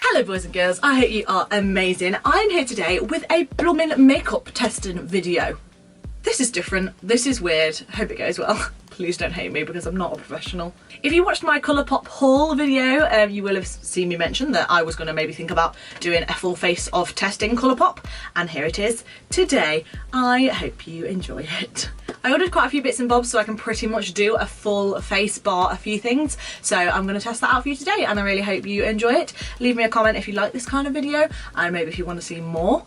Hello boys and girls, I hope you are amazing. I'm here today with a blooming makeup testing video. This is different, this is weird, hope it goes well. Please don't hate me because I'm not a professional. If you watched my Colourpop haul video, you will have seen me mention that I was going to maybe think about doing a full face of testing Colourpop, and here it is today. I hope you enjoy it. I ordered quite a few bits and bobs so I can pretty much do a full face bar a few things, so I'm going to test that out for you today and I really hope you enjoy it. Leave me a comment if you like this kind of video and maybe if you want to see more.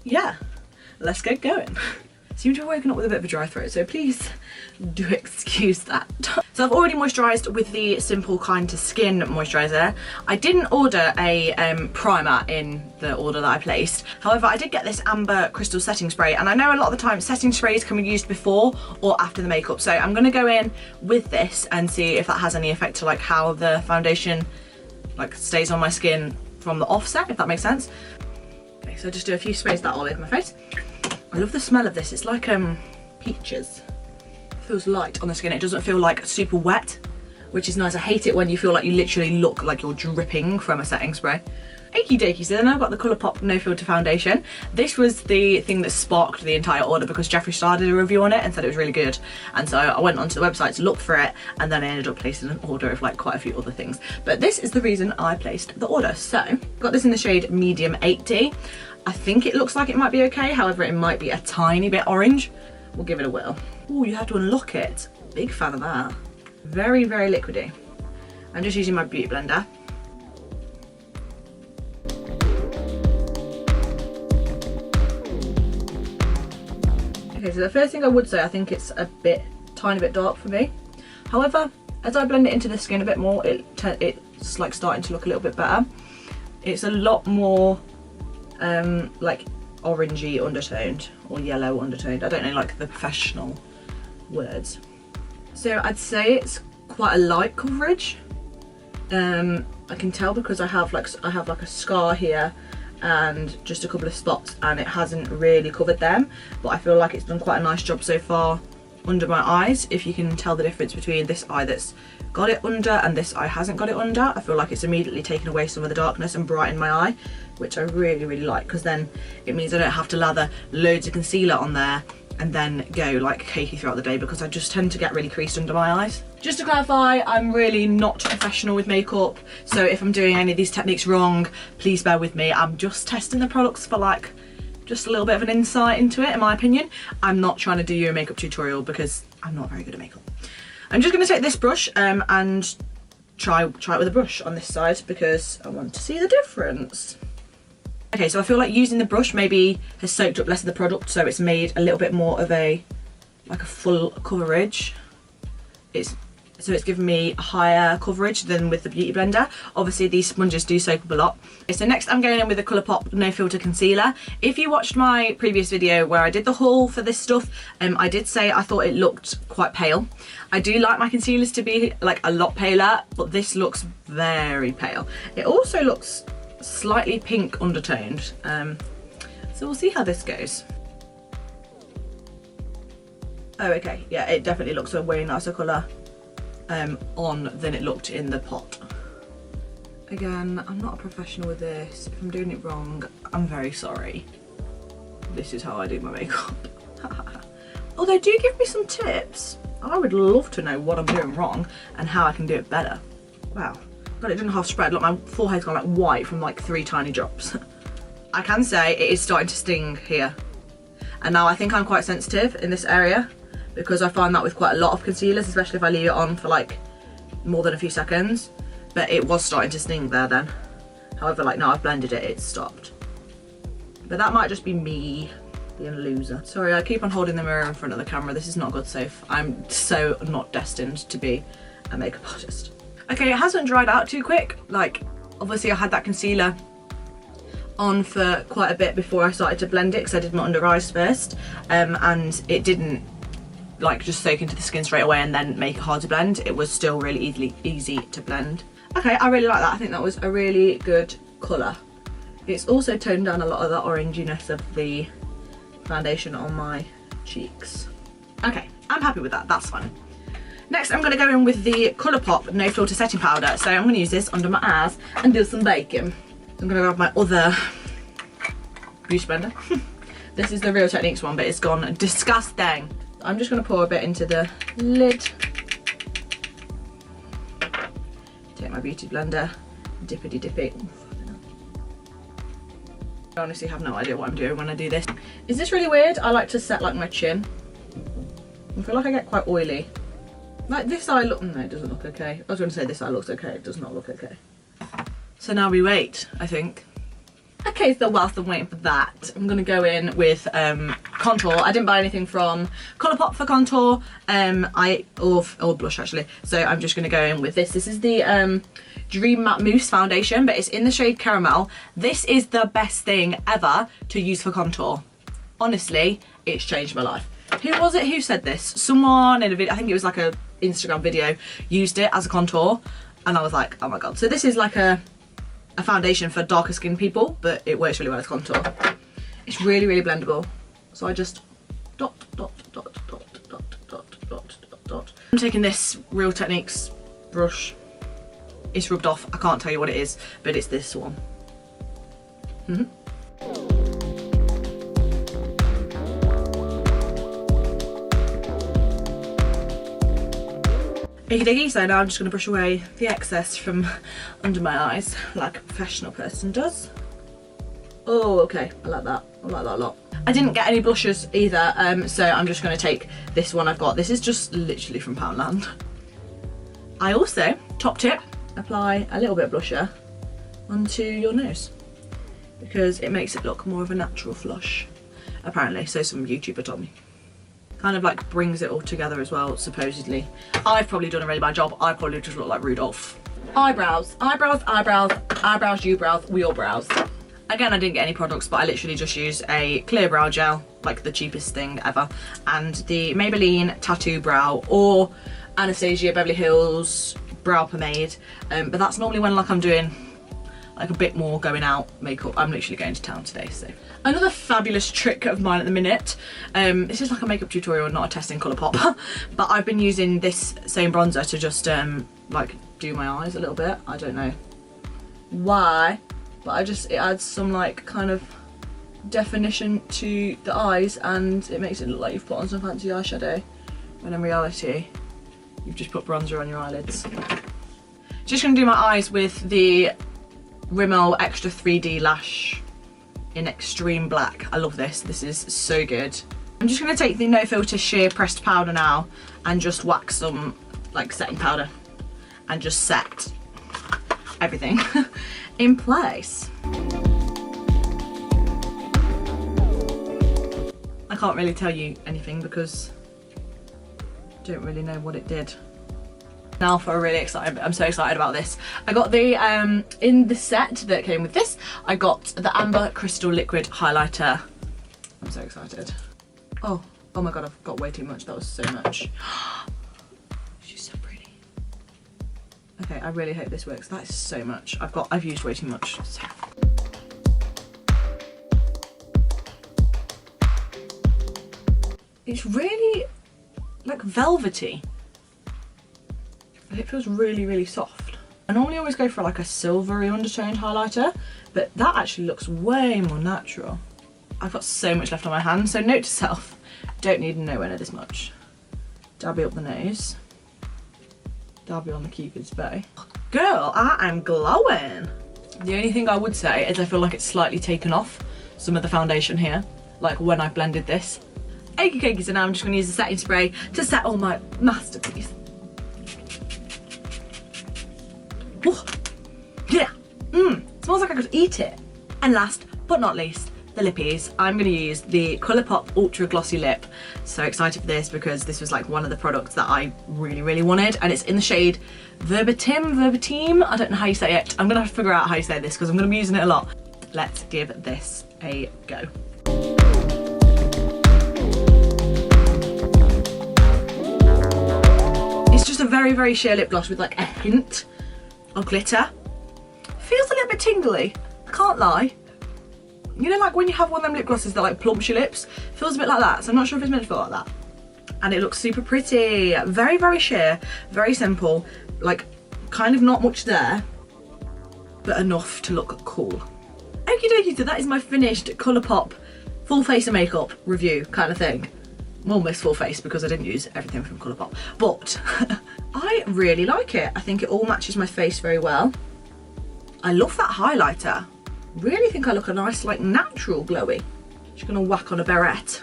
Yeah, let's get going. I seem to have woken up with a bit of a dry throat, so please do excuse that. So I've already moisturised with the Simple Kind to Skin moisturiser. I didn't order a primer in the order that I placed. However, I did get this Amber Crystal Setting Spray, and I know a lot of the time setting sprays can be used before or after the makeup, so I'm going to go in with this and see if that has any effect to like how the foundation like stays on my skin from the offset, if that makes sense. Okay, so just do a few sprays that all over my face. I love the smell of this. It's like peaches. It feels light on the skin. It doesn't feel like super wet, which is nice. I hate it when you feel like you literally look like you're dripping from a setting spray. Okie dokie, so then I've got the Colourpop No Filter Foundation. This was the thing that sparked the entire order because Jeffree Star did a review on it and said it was really good. And so I went onto the website to look for it, and then I ended up placing an order of like quite a few other things. But this is the reason I placed the order. So, got this in the shade Medium 80. I think it looks like it might be okay, however it might be a tiny bit orange. We'll give it a whirl. Oh, you have to unlock it. Big fan of that. Very, very liquidy. I'm just using my beauty blender. Okay, so the first thing I would say, I think it's a tiny bit dark for me. However, as I blend it into the skin a bit more, it's like starting to look a little bit better. It's a lot more like orangey undertoned or yellow undertoned. I don't know like the professional words. So I'd say it's quite a light coverage. I can tell because I have like a scar here and just a couple of spots, and it hasn't really covered them, but I feel like it's done quite a nice job so far under my eyes. If you can tell the difference between this eye that's got it under and this eye hasn't got it under, I feel like it's immediately taken away some of the darkness and brightened my eye, which I really, really like, because then it means I don't have to lather loads of concealer on there and then go like cakey throughout the day, because I just tend to get really creased under my eyes. Just to clarify, I'm really not professional with makeup, so if I'm doing any of these techniques wrong, please bear with me. I'm just testing the products for like just a little bit of an insight into it, in my opinion. I'm not trying to do you a makeup tutorial because I'm not very good at makeup. I'm just going to take this brush and try it with a brush on this side because I want to see the difference. Okay, so I feel like using the brush maybe has soaked up less of the product, so it's made a little bit more of a full coverage. So it's given me higher coverage than with the Beauty Blender. Obviously these sponges do soak up a lot. So next I'm going in with the Colourpop No Filter Concealer. If you watched my previous video where I did the haul for this stuff, I did say I thought it looked quite pale. I do like my concealers to be like a lot paler, but this looks very pale. It also looks slightly pink undertoned, so we'll see how this goes. Oh, okay, yeah, it definitely looks a way nicer colour on than it looked in the pot. Again, I'm not a professional with this. If I'm doing it wrong, I'm very sorry. This is how I do my makeup. Although, do give me some tips. I would love to know what I'm doing wrong and how I can do it better. Wow. God, it didn't half spread. Look, my forehead's gone like white from like 3 tiny drops. I can say it is starting to sting here. And now I think I'm quite sensitive in this area because I find that with quite a lot of concealers, especially if I leave it on for like more than a few seconds. But it was starting to sting there then. However, like now I've blended it, it's stopped. But that might just be me being a loser. Sorry, I keep on holding the mirror in front of the camera. This is not good, Soph. I'm so not destined to be a makeup artist. Okay, it hasn't dried out too quick. Like, obviously I had that concealer on for quite a bit before I started to blend it because I did my under eyes first, and it didn't like just soak into the skin straight away and then make it hard to blend. It was still really easy to blend. Okay, I really like that. I think that was a really good colour. It's also toned down a lot of the oranginess of the foundation on my cheeks. Okay, I'm happy with that, that's fine. Next, I'm going to go in with the Colourpop No Filter Setting Powder. So I'm going to use this under my eyes and do some baking. I'm going to grab my other beauty blender. This is the Real Techniques one, but it's gone disgusting. I'm just going to pour a bit into the lid. Take my beauty blender, dippity dip it. I honestly have no idea what I'm doing when I do this. Is this really weird? I like to set like my chin. I feel like I get quite oily. Like this eye look, no, it doesn't look okay. I was going to say this eye looks okay, it does not look okay. So now we wait, I think. Okay, so whilst I'm waiting for that, I'm going to go in with contour. I didn't buy anything from Colourpop for contour, or blush actually. So I'm just going to go in with this. This is the Dream Matte Mousse foundation, but it's in the shade Caramel. This is the best thing ever to use for contour. Honestly, it's changed my life. Who was it who said this? Someone in a video, I think it was like a Instagram video, used it as a contour, and I was like, oh my god. So this is like a foundation for darker skinned people, but it works really well as contour. It's really, really blendable. So I just dot, dot, dot, dot, dot, dot, dot, dot, dot. I'm taking this Real Techniques brush. It's rubbed off. I can't tell you what it is, but it's this one. Okie dokie, so now I'm just going to brush away the excess from under my eyes, like a professional person does. Oh, okay, I like that. I like that a lot. I didn't get any blushes either, so I'm just going to take this one I've got. This is just literally from Poundland. I also, top tip, apply a little bit of blusher onto your nose because it makes it look more of a natural flush, apparently, so some YouTuber told me. Kind of like brings it all together as well, supposedly. I've probably done a really bad job. I probably just look like Rudolph. Eyebrows, eyebrows, eyebrows, eyebrows, you brows, we all brows. Again, I didn't get any products, but I literally just used a clear brow gel, like the cheapest thing ever, and the Maybelline Tattoo Brow or Anastasia Beverly Hills brow pomade. But that's normally when like I'm doing like a bit more going out makeup. I'm literally going to town today, so. Another fabulous trick of mine at the minute, this is like a makeup tutorial, not a test in Colourpop, but I've been using this same bronzer to just like do my eyes a little bit. I don't know why, but it adds some like kind of definition to the eyes and it makes it look like you've put on some fancy eyeshadow, when in reality you've just put bronzer on your eyelids. Just going to do my eyes with the Rimmel Extra 3D Lash in Extreme Black. I love this. This is so good. I'm just going to take the No Filter Sheer Pressed Powder now and just wax some like setting powder and just set everything in place. I can't really tell you anything because I don't really know what it did. Now for a really excited, I'm so excited about this. I got the, in the set that came with this, I got the Amber Crystal Liquid Highlighter. I'm so excited. Oh my god, I've got way too much. That was so much. She's so pretty. Okay, I really hope this works. That is so much. I've used way too much. So. It's really like velvety. It feels really, really soft. I normally always go for like a silvery undertoned highlighter, but that actually looks way more natural. I've got so much left on my hand, so note to self, don't need nowhere near this much. Dabby up the nose. Dabby on the Cupid's bow. Girl, I am glowing. The only thing I would say is I feel like it's slightly taken off some of the foundation here, like when I blended this. Okie dokie, so now I'm just going to use the setting spray to set all my masterpiece. Oh, yeah, smells like I could eat it. And last but not least, the lippies. I'm going to use the Colourpop Ultra Glossy Lip. So excited for this because this was like one of the products that I really, really wanted, and it's in the shade Verbatim. I don't know how you say it. I'm going to have to figure out how you say this because I'm going to be using it a lot. Let's give this a go. It's just a very, very sheer lip gloss with like a hint of glitter. Feels a little bit tingly, I can't lie. You know, like when you have one of them lip glosses that like plumps your lips? Feels a bit like that, so I'm not sure if it's meant to feel like that. and it looks super pretty. Very, very sheer, very simple, like kind of not much there, but enough to look cool. Okie dokie, so that is my finished Colourpop full face of makeup review kind of thing. Almost full face because I didn't use everything from Colourpop, but I really like it. I think it all matches my face very well. I love that highlighter. Really think I look a nice, like, natural glowy. Just gonna whack on a beret.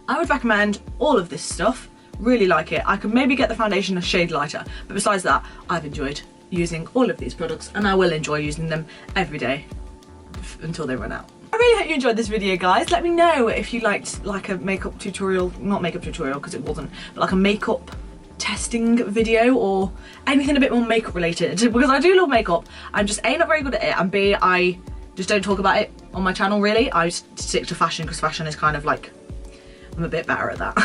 I would recommend all of this stuff. Really like it. I could maybe get the foundation a shade lighter, but besides that, I've enjoyed using all of these products, and I will enjoy using them every day until they run out. I really hope you enjoyed this video, guys. Let me know if you liked like a makeup tutorial, not makeup tutorial because it wasn't, but like a makeup testing video or anything a bit more makeup related, because I do love makeup. I'm just A, not very good at it, and B, I just don't talk about it on my channel really. I stick to fashion because fashion is kind of like, I'm a bit better at that.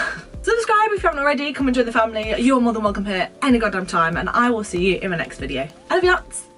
Subscribe if you haven't already, come and join the family. You're more than welcome here any goddamn time, and I will see you in my next video. I love you lots.